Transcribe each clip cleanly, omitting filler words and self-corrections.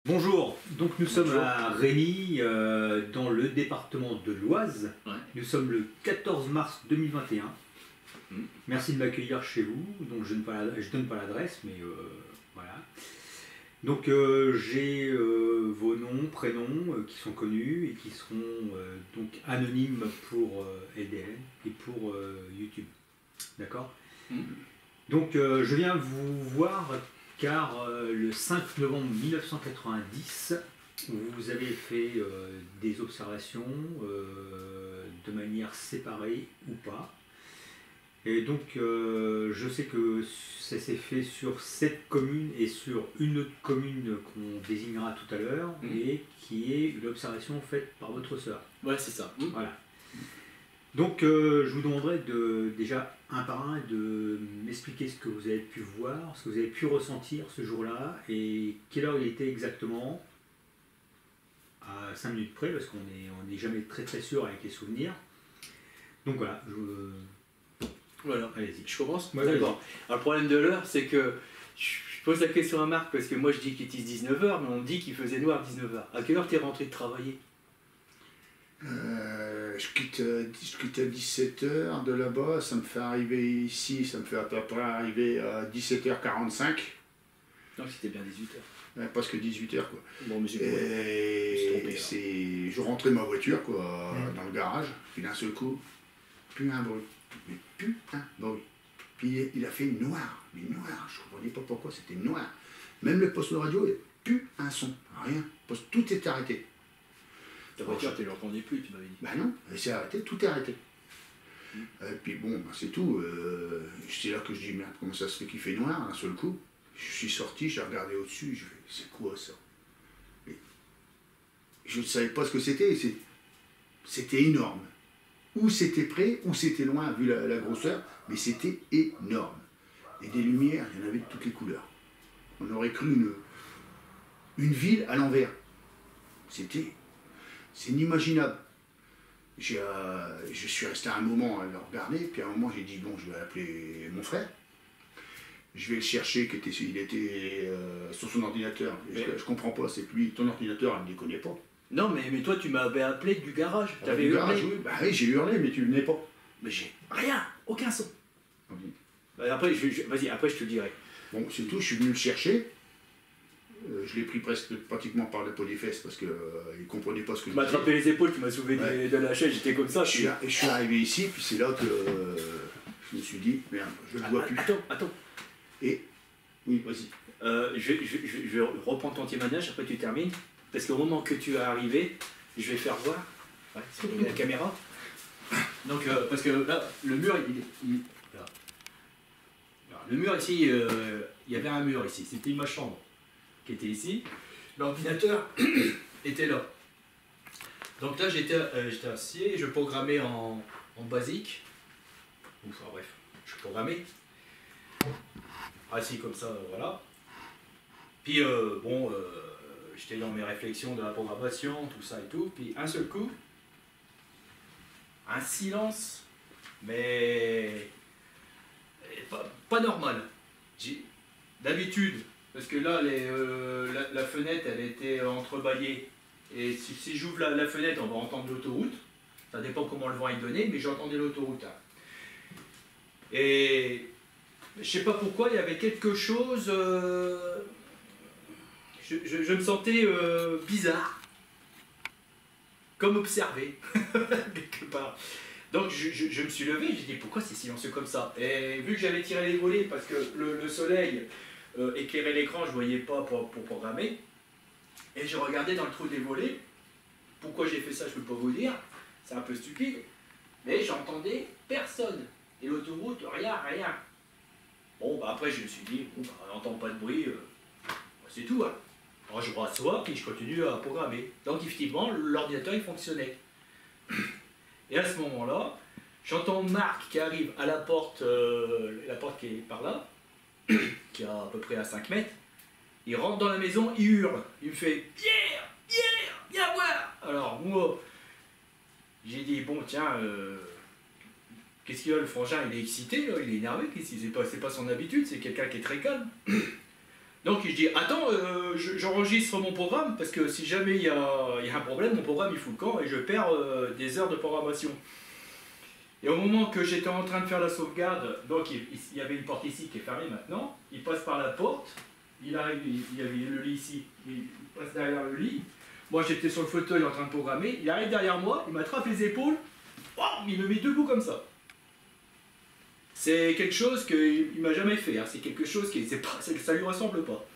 Bonjour, donc nous sommes à Rémy, dans le département de l'Oise. Ouais. Nous sommes le 14 mars 2021. Merci de m'accueillir chez vous. Donc je ne donne pas l'adresse, mais voilà. Donc j'ai vos noms, prénoms qui sont connus et qui seront donc anonymes pour LDN et pour YouTube. D'accord. Donc je viens vous voir car le 5 novembre 1990, vous avez fait des observations de manière séparée ou pas. Et donc je sais que ça s'est fait sur cette commune et sur une autre commune qu'on désignera tout à l'heure, et qui est l'observation faite par votre sœur. Ouais, c'est ça. Voilà. Donc je vous demanderai déjà un par un de m'expliquer ce que vous avez pu voir, ce que vous avez pu ressentir ce jour-là, et quelle heure il était exactement, à 5 minutes près, parce qu'on n'est jamais très très sûr avec les souvenirs. Donc voilà, voilà. Allez-y. Je commence. Ouais, d'accord. Alors le problème de l'heure, c'est que je pose la question à Marc, parce que moi je dis qu'il était 19h, mais on me dit qu'il faisait noir 19h. À quelle heure tu es rentré de travailler? Je quitte à 17h de là-bas, ça me fait arriver ici, ça me fait à peu près arriver à 17h45. Non, c'était bien 18h. Presque 18h quoi. Bon, mais je rentrais ma voiture quoi, dans le garage, puis d'un seul coup, plus un bruit. Mais plus un bruit. Puis il a fait noir, mais noir, je ne comprenais pas pourquoi c'était noir. Même le poste de radio, plus un son, rien, tout est arrêté. Ta voiture, tu ne l'entendais plus, tu m'avais dit. Ben non, elle s'est arrêtée, tout est arrêté. Et puis bon, ben c'est tout. C'est là que je dis, merde, comment ça se fait qu'il fait noir d'un seul coup? Je suis sorti, j'ai regardé au-dessus, je fais, c'est quoi ça? Et je ne savais pas ce que c'était, c'était énorme. Ou c'était près, ou c'était loin, vu la grosseur, mais c'était énorme. Et des lumières, il y en avait de toutes les couleurs. On aurait cru une ville à l'envers. C'est inimaginable. Je suis resté un moment à le regarder, puis à un moment j'ai dit, bon, je vais appeler mon frère. Je vais le chercher, il était sur son ordinateur. Je ne comprends pas, c'est que lui, ton ordinateur, elle ne les connaît pas. Non, mais toi, tu m'avais appelé du garage. Tu avais hurlé. Garage, oui. Bah oui, j'ai hurlé, mais tu venais pas. Mais j'ai rien, aucun son. Bah, après, vas-y, après je te le dirai. Bon, c'est tout, je suis venu le chercher. Je l'ai pris pratiquement par le pot des fesses parce qu'il ne comprenait pas ce que je disais. Tu m'as attrapé les épaules, tu m'as soulevé de la chaise, j'étais comme ça. Je suis arrivé ici, puis c'est là que je me suis dit, merde, je ne le vois plus. Attends. Et, oui, vas-y. Je vais reprendre ton témoignage, après tu termines. Parce qu'au moment que tu es arrivé, je vais faire voir. Ouais, sur la caméra. Donc, parce que là, le mur, là. Alors, le mur ici, il y avait un mur ici, c'était ma chambre qui était ici. L'ordinateur était là. Donc là, j'étais assis et je programmais en basique. Enfin bref, je programmais. Assis comme ça, voilà. Puis j'étais dans mes réflexions de la programmation, tout ça et tout. Puis un seul coup, un silence, mais pas normal. D'habitude, Parce que là, la fenêtre, elle était entrebâillée. Et si j'ouvre la fenêtre, on va entendre l'autoroute. Ça dépend comment le vent est donné, mais j'entendais l'autoroute. Hein. Et je sais pas pourquoi, il y avait quelque chose... je me sentais bizarre. Comme observé, quelque part. Donc je me suis levé, j'ai dit pourquoi c'est silencieux comme ça. Et vu que j'avais tiré les volets, parce que le soleil éclairait l'écran, je ne voyais pas pour programmer. Et je regardais dans le trou des volets. Pourquoi j'ai fait ça, je ne peux pas vous dire. C'est un peu stupide. Mais j'entendais personne. Et l'autoroute, rien. Bon, bah après je me suis dit, bon, bah, on n'entend pas de bruit, c'est tout. Hein. Alors je rassois, puis je continue à programmer. Donc effectivement, l'ordinateur il fonctionnait. Et à ce moment-là, j'entends Marc qui arrive à la porte qui est par là, qui est à peu près à 5 mètres. Il rentre dans la maison, il hurle. Il me fait « Pierre, viens voir !» Alors moi, j'ai dit « Bon, tiens, qu'est-ce qu'il y a, le frangin, il est excité, là, il est énervé, c'est pas son habitude, c'est quelqu'un qui est très calme. » Donc je dis « Attends, j'enregistre mon programme, parce que si jamais il y a un problème, mon programme il fout le camp et je perds des heures de programmation. » Et au moment que j'étais en train de faire la sauvegarde, donc il y avait une porte ici qui est fermée maintenant, il passe par la porte, il arrive, il y avait le lit ici, il passe derrière le lit. Moi j'étais sur le fauteuil en train de programmer, il arrive derrière moi, il m'attrape les épaules, il me met debout comme ça. C'est quelque chose qu'il ne m'a jamais fait, hein. C'est quelque chose qui ça lui ressemble pas.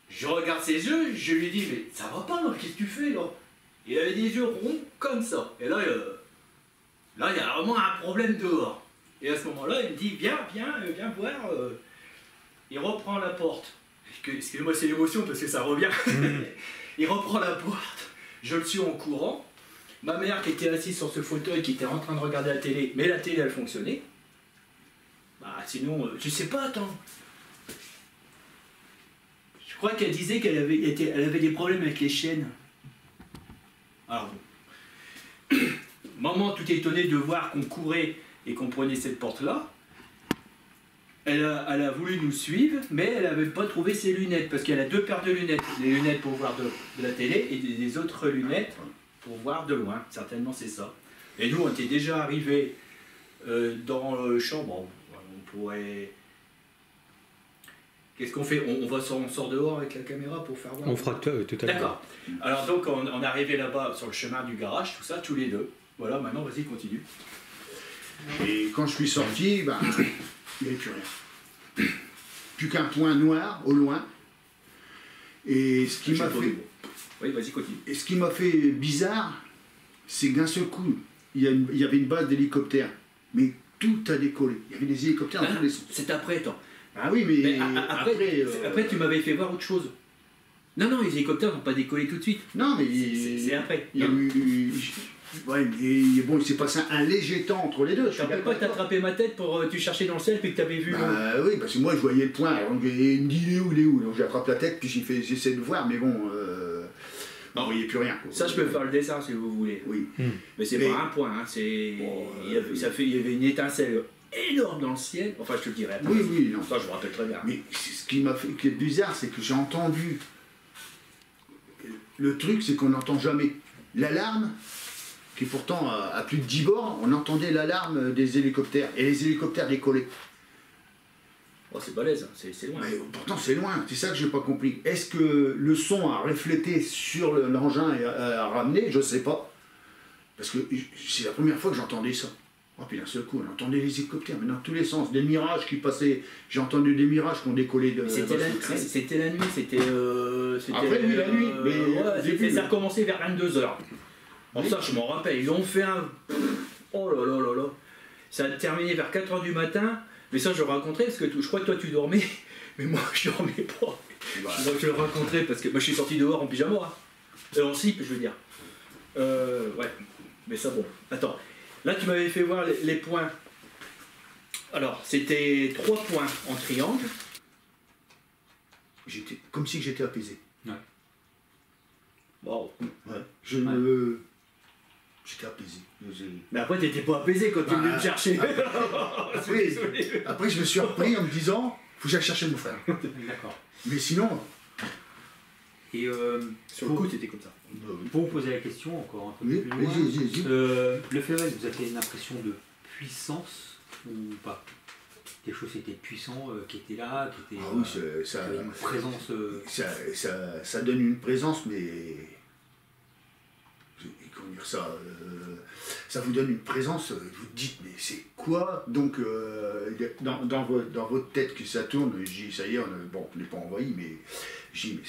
Je regarde ses yeux, je lui dis mais ça va pas, qu'est-ce que tu fais là? Il avait des yeux ronds comme ça. Et là il y a vraiment un problème dehors. Et à ce moment-là, il me dit viens voir. Il reprend la porte. Excusez-moi, c'est l'émotion parce que ça revient. Il reprend la porte. Je le suis en courant. Ma mère qui était assise sur ce fauteuil, qui était en train de regarder la télé, mais la télé elle fonctionnait. Bah sinon, je sais pas, attends. Je crois qu'elle disait qu'elle avait des problèmes avec les chaînes. Alors bon. Maman tout étonnée de voir qu'on courait et qu'on prenait cette porte-là. Elle a voulu nous suivre, mais elle n'avait pas trouvé ses lunettes, parce qu'elle a 2 paires de lunettes. Les lunettes pour voir de la télé et des autres lunettes pour voir de loin. Certainement c'est ça. Et nous on était déjà arrivés dans le chambre. On pourrait... Qu'est-ce qu'on fait? On sort dehors avec la caméra pour faire voir? On fera tout à l'heure. D'accord. Alors donc on est arrivé là-bas sur le chemin du garage, tout ça, tous les deux. Voilà, maintenant vas-y, continue. Et quand je suis sorti, ben, il n'y avait plus rien. Plus qu'un point noir au loin. Et ce qui m'a fait... Oui, vas-y, continue. Et ce qui m'a fait bizarre, c'est que d'un seul coup, il y avait une base d'hélicoptères. Mais tout a décollé. Il y avait des hélicoptères dans tous les sens. C'est après, toi. Ah oui, mais après, tu m'avais fait voir autre chose. Non, les hélicoptères n'ont pas décollé tout de suite. Non, mais c'est après. Il y a eu... Ouais, mais bon, il s'est passé un léger temps entre les deux. Tu ne rappelles pas que tu as attrapé ma tête pour tu cherchais dans le ciel et que tu avais vu... Oui, parce que moi je voyais le point, donc il me dit il est où? Donc j'attrape la tête, puis j'essaie de voir, mais bon, on ne voyait plus rien. Quoi. Ça je peux faire le dessin si vous voulez. Oui. Mais c'est pas un point, hein, c'est... il y avait une étincelle énorme dans le ciel, enfin je te le dirai après. Oui, non. Ça je me rappelle très bien. Mais ce qui est bizarre, c'est que j'ai entendu... Le truc, c'est qu'on n'entend jamais l'alarme, qui pourtant à plus de 10 bornes, on entendait l'alarme des hélicoptères, et les hélicoptères décollaient. Oh, c'est balèze, hein. C'est loin. Mais pourtant c'est loin, c'est ça que j'ai pas compris. Est-ce que le son a reflété sur l'engin et a ramené? Je sais pas. Parce que c'est la première fois que j'entendais ça. Oh, puis d'un seul coup, on entendait les hélicoptères, mais dans tous les sens, des mirages qui passaient. J'ai entendu des mirages qui ont décollé de... C'était la nuit, c'était... Après, oui, la nuit. Mais ça a recommencé vers 22h. Bon, ça, je m'en rappelle. Ils ont fait un... Oh là là là là. Ça a terminé vers 4h du matin. Mais ça, je le raconterai parce que je crois que toi, tu dormais. Mais moi, je dormais pas. Donc, je le raconterai parce que moi, je suis sorti dehors en pyjama. En slip, je veux dire. Ouais. Mais ça, bon. Attends. Là, tu m'avais fait voir les points. Alors, c'était 3 points en triangle. J'étais comme si j'étais apaisé. Ouais. Wow. Ouais. J'étais apaisé. Mais après, t'étais pas apaisé quand tu venais me chercher. Après, je me suis repris en me disant, Faut que j'aille chercher mon frère. D'accord. Mais sinon... Et sur le coup, c'était comme ça. Pour vous poser la question encore un peu Oui, plus loin, vas-y. le phénomène vous a fait une impression de puissance ou pas? Quelque chose qui était puissant, qui était là, qui était Ah oui, ça, qui avait une présence. Ça donne une présence, mais comment dire ça, ça vous donne une présence. Vous vous dites, mais c'est quoi? Donc dans votre tête que ça tourne, je dis, ça y est, bon, on n'est pas envahi, mais je dis, mais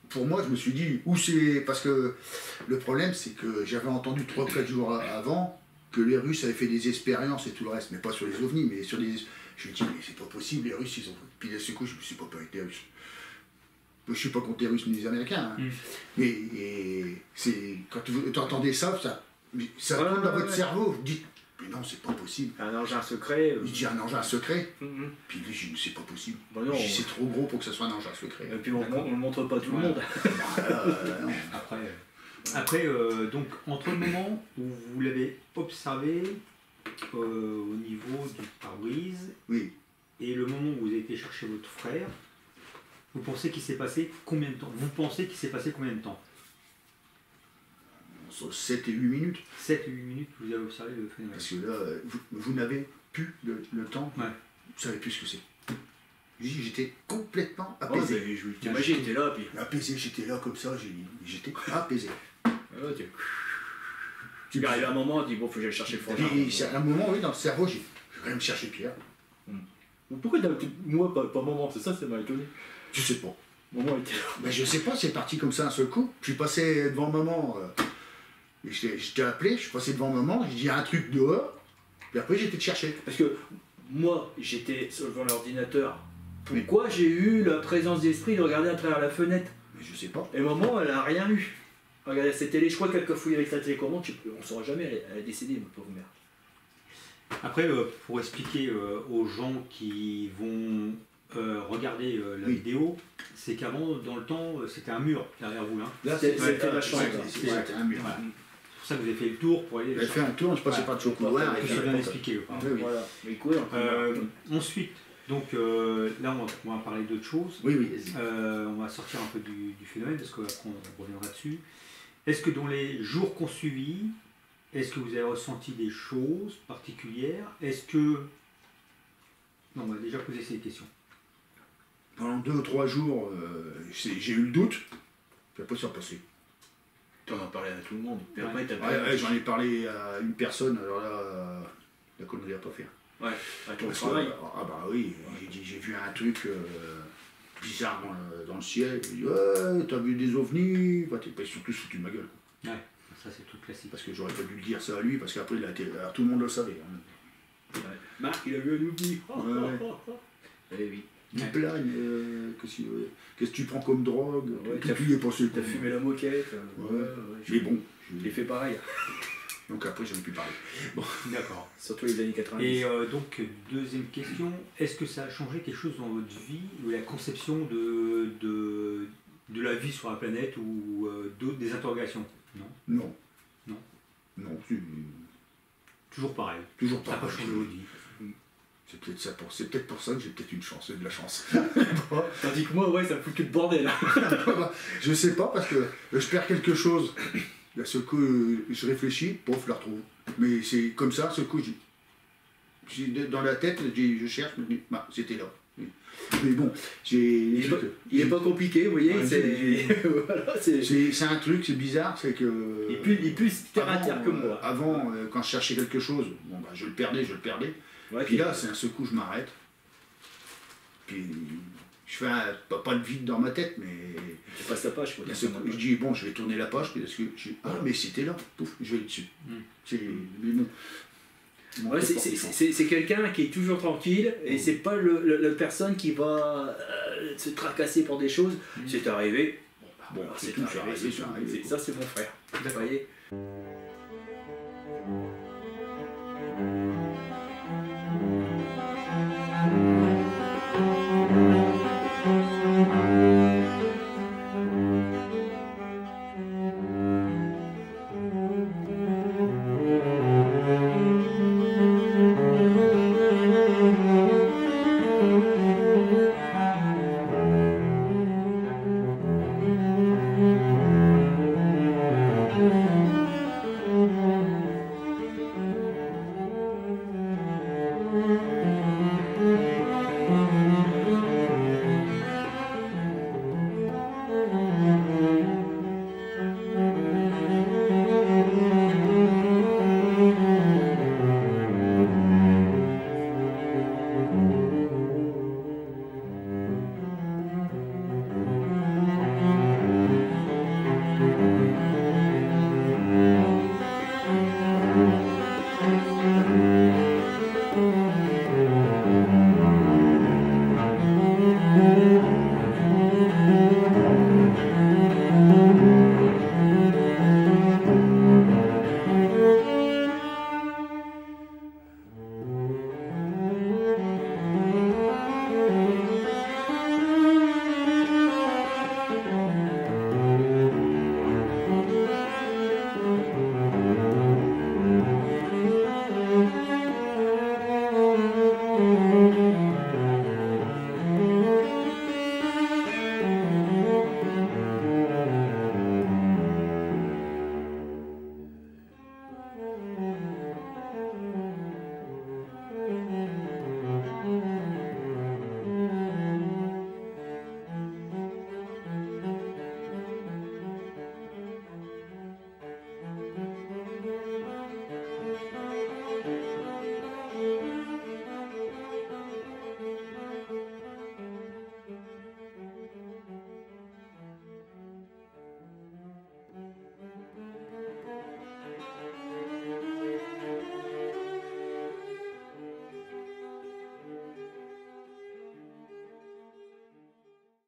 pour moi, je me suis dit, où c'est... Parce que le problème, c'est que j'avais entendu 3-4 jours avant que les Russes avaient fait des expériences et tout le reste, mais pas sur les ovnis, mais sur des... Je me dis, mais c'est pas possible, les Russes, ils ont... Puis d'un seul coup, je me suis pas avec les Russes. Je suis pas contre les Russes ni les Américains, hein. Mais c'est... Quand vous entendez ça tourne dans votre cerveau, vous dites, mais non, c'est pas possible. Un engin secret. Je dis un engin secret, puis lui, je dis, c'est pas possible. Bah non, c'est trop gros pour que ce soit un engin secret. Et puis on ne montre pas à tout le monde. Après, donc, entre le moment où vous l'avez observé au niveau du pare-brise et le moment où vous avez été chercher votre frère, vous pensez qu'il s'est passé combien de temps? Vous pensez qu'il s'est passé combien de temps? Entre 7 et 8 minutes. 7 et 8 minutes, vous avez observé le phénomène. Parce que là, vous n'avez plus le temps, vous ne savez plus ce que c'est. J'étais complètement apaisé. T'imagines, t'es là, puis... Apaisé, j'étais là comme ça, j'étais apaisé. Tu arrives à un moment, tu dis, bon, faut que j'aille chercher le frangin. Puis à un moment, oui, dans le cerveau, je vais quand même chercher Pierre. Pourquoi moi, pas moment, c'est ça m'a étonné. Je sais pas. Maman était là. Ben, je sais pas, c'est parti comme ça un seul coup. Je suis passé devant maman, je t'ai appelé, je suis passé devant maman, j'ai dit un truc dehors, puis après j'étais te chercher. Parce que moi, j'étais devant l'ordinateur. Pourquoi j'ai eu la présence d'esprit de regarder à travers la fenêtre? Mais je sais pas. Et maman, elle a rien eu. Regardez cette télé, je crois qu'elle a fouillé avec sa télécommande, on ne saura jamais, elle est décédée, ma pauvre mère. Après, pour expliquer aux gens qui vont regarder la vidéo, c'est qu'avant, dans le temps, c'était un mur derrière vous. Hein. Là, c'était la chambre. C'était un mur. Voilà. C'est pour ça que vous avez fait le tour pour aller... J'ai fait un tour, je passais par le couloir. Je bien expliqué. Voilà. Ensuite, donc là, on va parler d'autre chose. Oui. On va sortir un peu du phénomène, parce qu'après on reviendra dessus. Est-ce que dans les jours qu'on suivit, est-ce que vous avez ressenti des choses particulières? Est-ce que... Non, on va déjà poser ces questions. Pendant 2 ou 3 jours, j'ai eu le doute, puis après c'est repassé. Tu en as parlé à tout le monde. Puis après, j'en ai parlé à une personne, alors là, la connerie à pas faire. Ouais, à ton travail. Ah bah oui, j'ai vu un truc bizarre dans le ciel. J'ai dit, ouais, t'as vu des ovnis? Bah, t'es pas surtout foutu de ma gueule. Ouais, ça c'est tout classique. Parce que j'aurais pas dû le dire ça à lui, parce qu'après, alors, tout le monde le savait. Hein. Marc, il a vu un ovni. Eh oui. Il plane, qu'est-ce que tu prends comme drogue? T'as fumé la moquette. Mais bon. J'ai fait pareil. Donc après, j'en ai pu parler. Bon. D'accord. Surtout les années 90. Et donc, deuxième question, est-ce que ça a changé quelque chose dans votre vie, ou la conception de la vie sur la planète, ou des interrogations? Non. Toujours pareil. Toujours pareil. Ça n'a pas changé votre vie. C'est peut-être pour ça que j'ai peut-être une chance, de la chance. Tandis que moi, ça me fout que de bordel. Je sais pas, parce que je perds quelque chose. Là, ce coup, je réfléchis, pouf, je la retrouve. Mais c'est comme ça, ce coup, dans la tête, je cherche, je me dis, bah, c'était là. Mais bon, il est pas compliqué, vous voyez. C'est un truc, c'est bizarre, c'est que... Il est plus terre à terre que moi. Avant, quand je cherchais quelque chose, bon, bah, je le perdais. Ouais, puis là, c'est un seul coup, je m'arrête. Puis je fais pas le vide dans ma tête, mais... Tu passes la page, quoi. Je dis, bon, je vais tourner la page, parce que mais c'était là, pouf, je vais dessus. Mais bon. Ouais, c'est quelqu'un qui est toujours tranquille, et c'est pas la personne qui va se tracasser pour des choses. C'est arrivé. Bon, c'est tout, c'est arrivé. Ça, c'est mon frère. Vous voyez.